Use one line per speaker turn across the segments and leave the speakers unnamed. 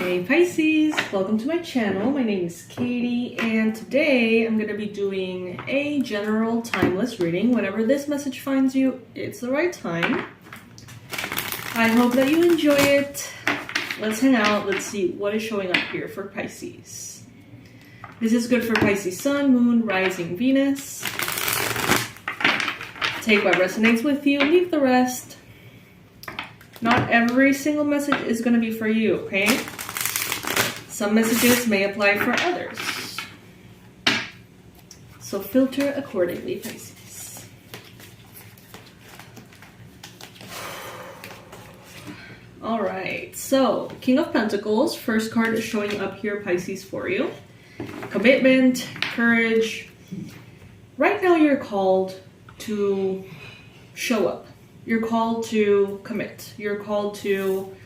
Hey Pisces, welcome to my channel. My name is Katie and today I'm going to be doing a general timeless reading. Whenever this message finds you, it's the right time. I hope that you enjoy it. Let's hang out. Let's see what is showing up here for Pisces. This is good for Pisces Sun, Moon, Rising, Venus. Take what resonates with you, leave the rest. Not every single message is going to be for you, okay? Some messages may apply for others. So filter accordingly, Pisces. Alright, so King of Pentacles, first card is showing up here, Pisces, for you. Commitment, courage. Right now you're called to show up. You're called to commit. You're called to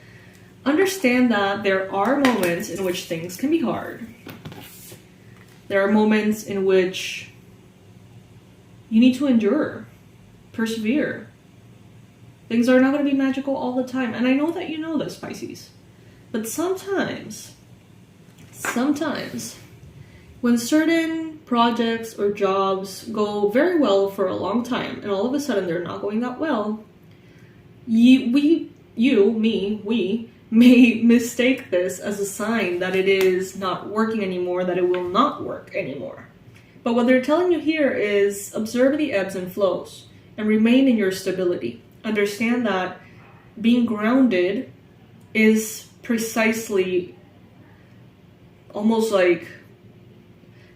understand that there are moments in which things can be hard. There are moments in which you need to endure, persevere. Things are not going to be magical all the time. And I know that you know this, Pisces. But sometimes, when certain projects or jobs go very well for a long time and all of a sudden they're not going that well, we may mistake this as a sign that it is not working anymore, that it will not work anymore. But what they're telling you here is observe the ebbs and flows and remain in your stability. Understand that being grounded is precisely almost like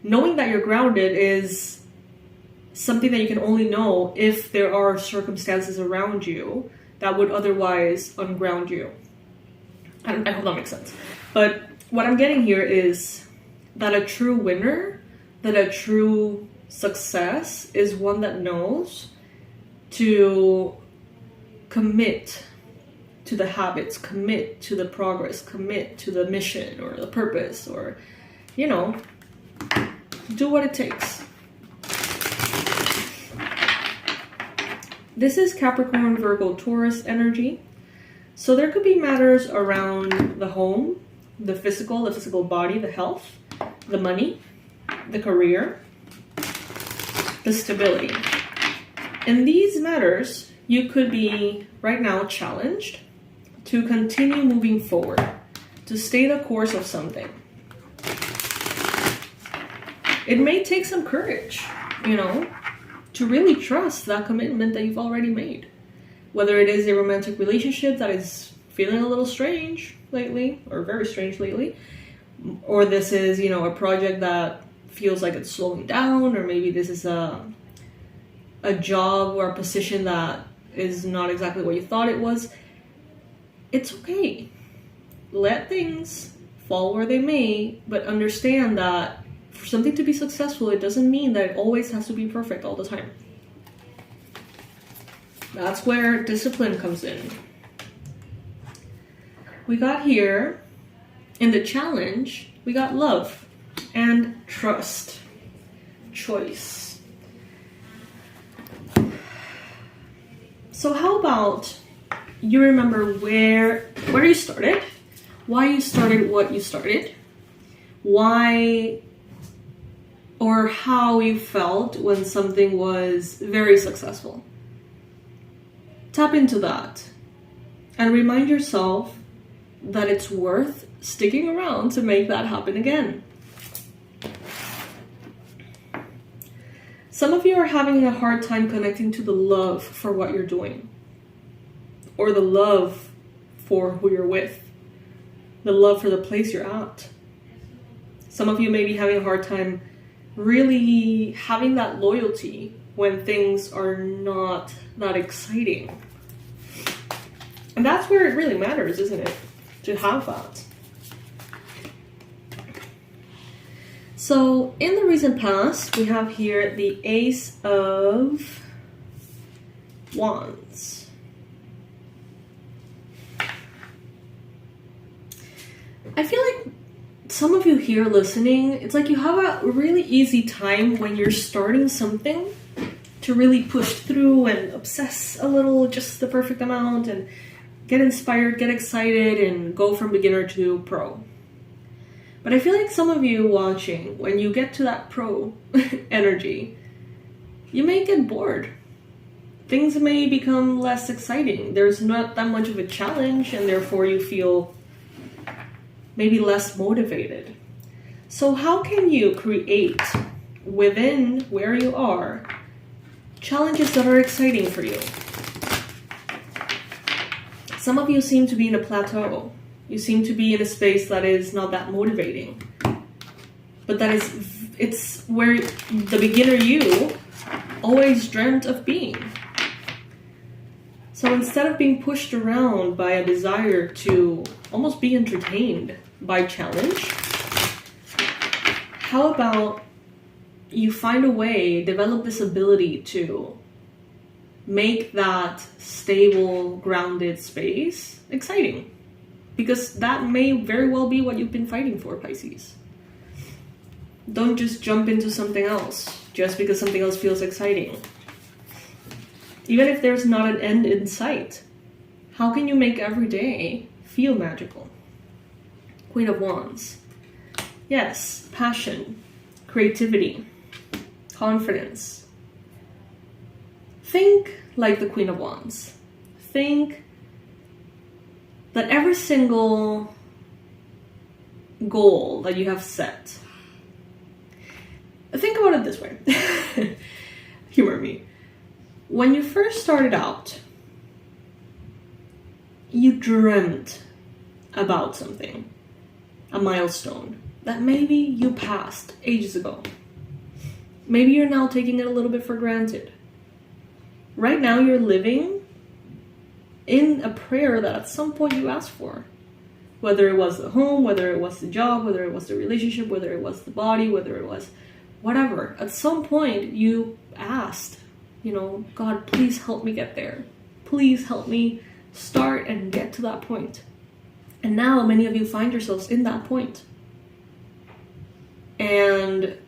knowing that you're grounded is something that you can only know if there are circumstances around you that would otherwise unground you. I hope that makes sense. But what I'm getting here is that a true winner, that a true success is one that knows to commit to the habits, commit to the progress, commit to the mission or the purpose, or, you know, do what it takes. This is Capricorn, Virgo, Taurus energy. So there could be matters around the home, the physical body, the health, the money, the career, the stability. In these matters, you could be right now challenged to continue moving forward, to stay the course of something. It may take some courage, you know, to really trust that commitment that you've already made. Whether it is a romantic relationship that is feeling a little strange lately, or very strange lately, or this is, you know, a project that feels like it's slowing down, or maybe this is a job or a position that is not exactly what you thought it was. It's okay. Let things fall where they may, but understand that for something to be successful, it doesn't mean that it always has to be perfect all the time. That's where discipline comes in. We got here, in the challenge, we got love and trust, choice. So how about you remember where you started, why you started what you started, why or how you felt when something was very successful. Tap into that and remind yourself that it's worth sticking around to make that happen again. Some of you are having a hard time connecting to the love for what you're doing, or the love for who you're with, the love for the place you're at. Some of you may be having a hard time really having that loyalty when things are not that exciting. And that's where it really matters, isn't it? To have that. So in the recent past, we have here the Ace of Wands. I feel like some of you here listening, it's like you have a really easy time when you're starting something to really push through and obsess a little, just the perfect amount, and get inspired, get excited, and go from beginner to pro. But I feel like some of you watching, when you get to that pro energy, you may get bored. Things may become less exciting. There's not that much of a challenge, and therefore you feel maybe less motivated. So how can you create within where you are challenges that are exciting for you? Some of you seem to be in a plateau. You seem to be in a space that is not that motivating. But it's where the beginner you always dreamt of being. So instead of being pushed around by a desire to almost be entertained by challenge, how about you find a way, develop this ability to make that stable, grounded space exciting? Because that may very well be what you've been fighting for, Pisces. Don't just jump into something else just because something else feels exciting. Even if there's not an end in sight, how can you make every day feel magical? Queen of Wands. Yes, passion, creativity, confidence. Think like the Queen of Wands. Think that every single goal that you have set, think about it this way. Humor me. When you first started out, you dreamt about something, a milestone that maybe you passed ages ago. Maybe you're now taking it a little bit for granted. Right now you're living in a prayer that at some point you asked for. Whether it was the home, whether it was the job, whether it was the relationship, whether it was the body, whether it was whatever. At some point you asked, God, please help me get there. Please help me start and get to that point. And now many of you find yourselves in that point. And,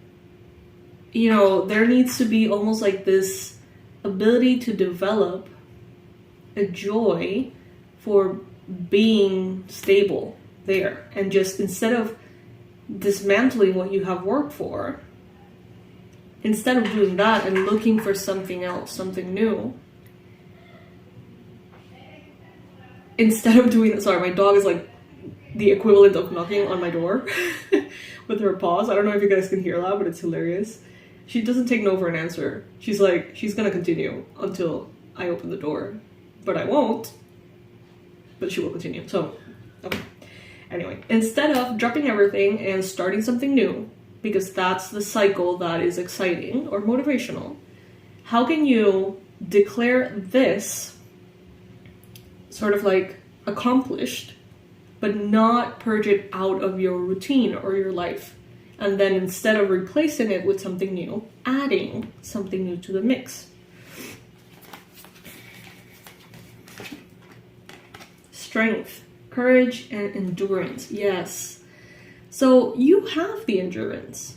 there needs to be almost like this ability to develop a joy for being stable there. And just instead of dismantling what you have worked for, instead of doing that and looking for something else, something new, instead of doing that, sorry, my dog is like the equivalent of knocking on my door with her paws. I don't know if you guys can hear that, but it's hilarious. She doesn't take no for an answer. She's like, she's gonna continue until I open the door, but I won't, but she will continue. So, okay. Anyway, instead of dropping everything and starting something new, because that's the cycle that is exciting or motivational, how can you declare this sort of like accomplished, but not purge it out of your routine or your life? And then instead of replacing it with something new, adding something new to the mix. Strength, courage, and endurance. Yes. So you have the endurance.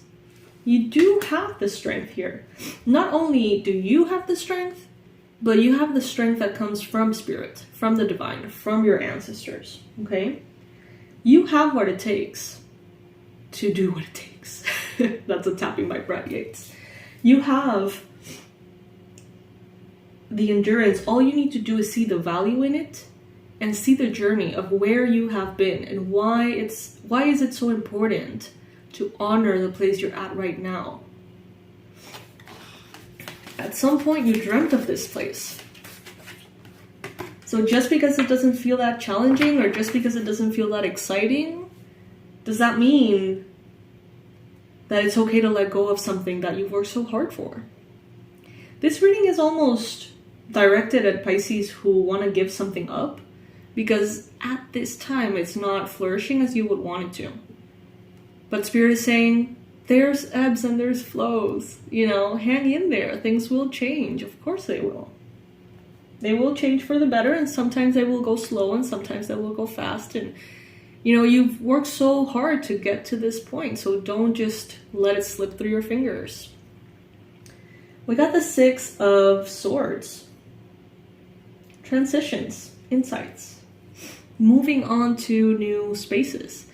You do have the strength here. Not only do you have the strength, but you have the strength that comes from spirit, from the divine, from your ancestors. Okay? You have what it takes to do what it takes. That's a tapping by Brad Yates. You have the endurance. All you need to do is see the value in it and see the journey of where you have been and why is it so important to honor the place you're at right now. At some point you dreamt of this place. So just because it doesn't feel that challenging or just because it doesn't feel that exciting, does that mean that it's okay to let go of something that you've worked so hard for? This reading is almost directed at Pisces who want to give something up, because at this time it's not flourishing as you would want it to. But Spirit is saying, there's ebbs and there's flows. Hang in there. Things will change. Of course they will. They will change for the better, and sometimes they will go slow and sometimes they will go fast. And you've worked so hard to get to this point, so don't just let it slip through your fingers. We got the Six of Swords. Transitions, insights, moving on to new spaces.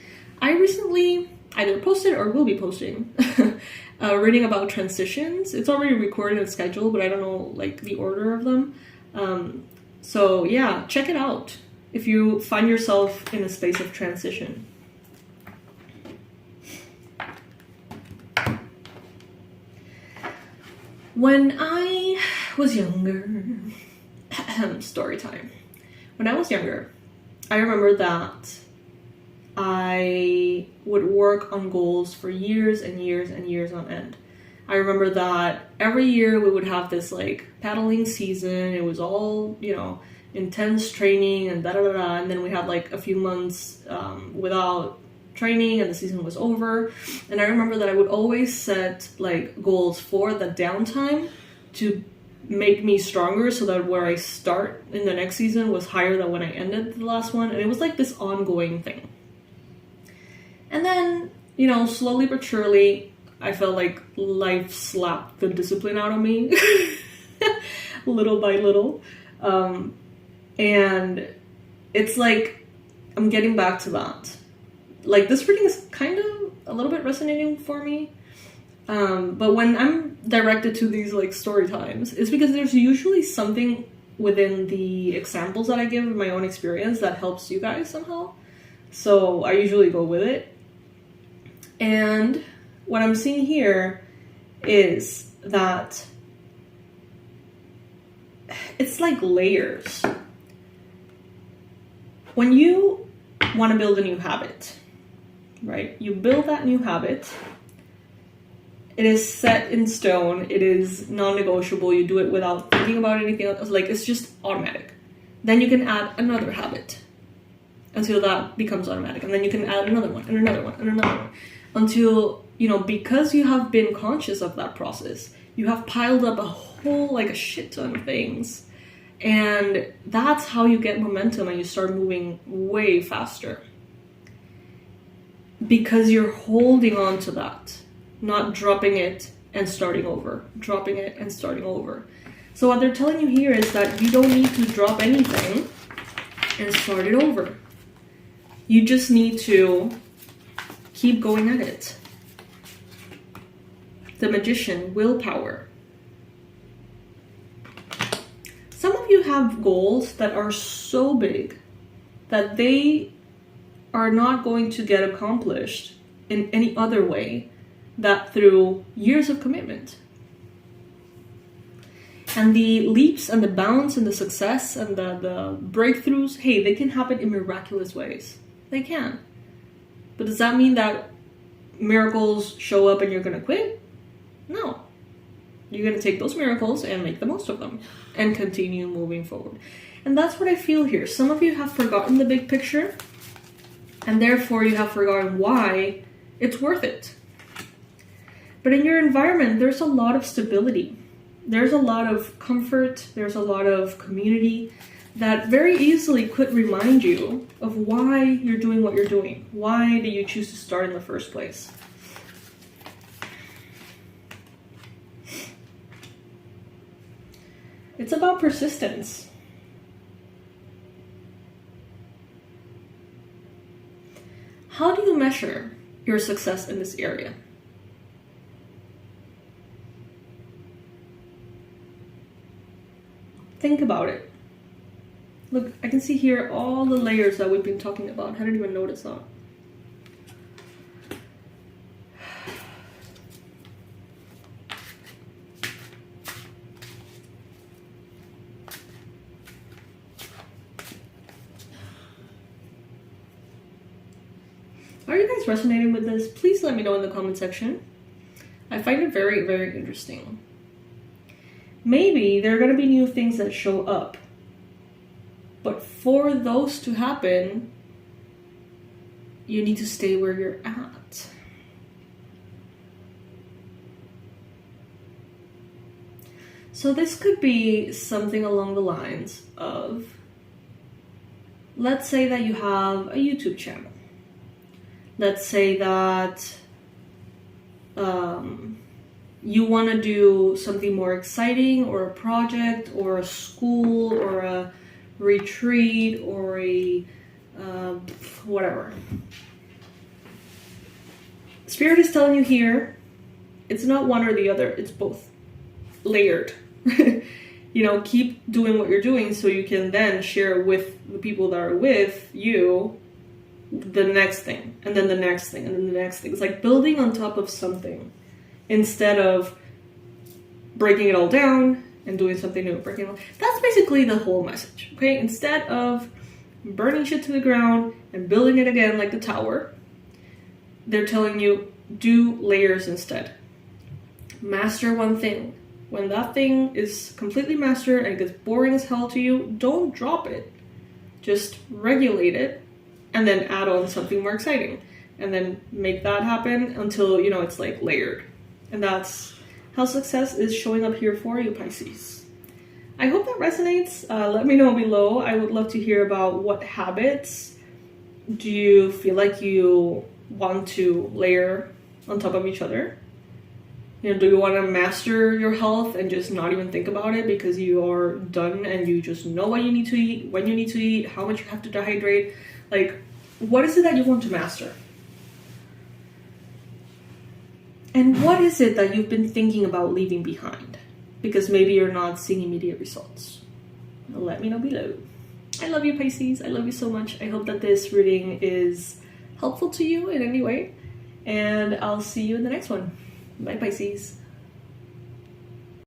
I recently either posted or will be posting reading about transitions. It's already recorded and scheduled, but I don't know like the order of them. So yeah, check it out if you find yourself in a space of transition. When I was younger, story time. When I was younger, I remember that I would work on goals for years and years and years on end. I remember that every year we would have this like paddling season. It was all, you know, intense training and da-da-da-da. And then we had like a few months without training and the season was over. And I remember that I would always set like goals for the downtime to make me stronger so that where I start in the next season was higher than when I ended the last one. And it was like this ongoing thing. And then, you know, slowly but surely, I felt like life slapped the discipline out of me little by little. And it's like, I'm getting back to that. Like, this reading is kind of a little bit resonating for me. But when I'm directed to these, like, story times, it's because there's usually something within the examples that I give in my own experience that helps you guys somehow. So I usually go with it. And what I'm seeing here is that it's like layers. When you want to build a new habit, right? You build that new habit. It is set in stone. It is non-negotiable. You do it without thinking about anything else. Like, it's just automatic. Then you can add another habit until that becomes automatic. And then you can add another one and another one and another one. Until, you know, because you have been conscious of that process, you have piled up a shit ton of things. And that's how you get momentum and you start moving way faster. Because you're holding on to that, not dropping it and starting over, dropping it and starting over. So what they're telling you here is that you don't need to drop anything and start it over. You just need to keep going at it. The Magician, willpower. Some of you have goals that are so big that they are not going to get accomplished in any other way than through years of commitment. And the leaps and the bounds and the success and the breakthroughs, hey, they can happen in miraculous ways. They can. But does that mean that miracles show up and you're going to quit? No. You're going to take those miracles and make the most of them and continue moving forward. And that's what I feel here. Some of you have forgotten the big picture, and therefore you have forgotten why it's worth it. But in your environment, there's a lot of stability. There's a lot of comfort. There's a lot of community that very easily could remind you of why you're doing what you're doing. Why did you choose to start in the first place? It's about persistence. How do you measure your success in this area? Think about it. Look, I can see here all the layers that we've been talking about. I didn't even notice that. Are you guys resonating with this? Please let me know in the comment section. I find it very, very interesting. Maybe there are going to be new things that show up. But for those to happen, you need to stay where you're at. So this could be something along the lines of, let's say that you have a YouTube channel. Let's say that you want to do something more exciting, or a project, or a school, or a retreat, or a whatever. Spirit is telling you here, it's not one or the other, it's both. Layered. You know, keep doing what you're doing so you can then share with the people that are with you the next thing, and then the next thing, and then the next thing. It's like building on top of something instead of breaking it all down and doing something new. That's basically the whole message, okay? Instead of burning shit to the ground and building it again like the tower, they're telling you, do layers instead. Master one thing. When that thing is completely mastered and it gets boring as hell to you, don't drop it. Just regulate it and then add on something more exciting. And then make that happen until, you know, it's like layered. And that's how success is showing up here for you, Pisces. I hope that resonates. Let me know below. I would love to hear about what habits do you feel like you want to layer on top of each other. You know, do you want to master your health and just not even think about it because you are done and you just know what you need to eat, when you need to eat, how much you have to dehydrate? Like, what is it that you want to master? And what is it that you've been thinking about leaving behind? Because maybe you're not seeing immediate results. Let me know below. I love you, Pisces. I love you so much. I hope that this reading is helpful to you in any way. And I'll see you in the next one. Bye, Pisces.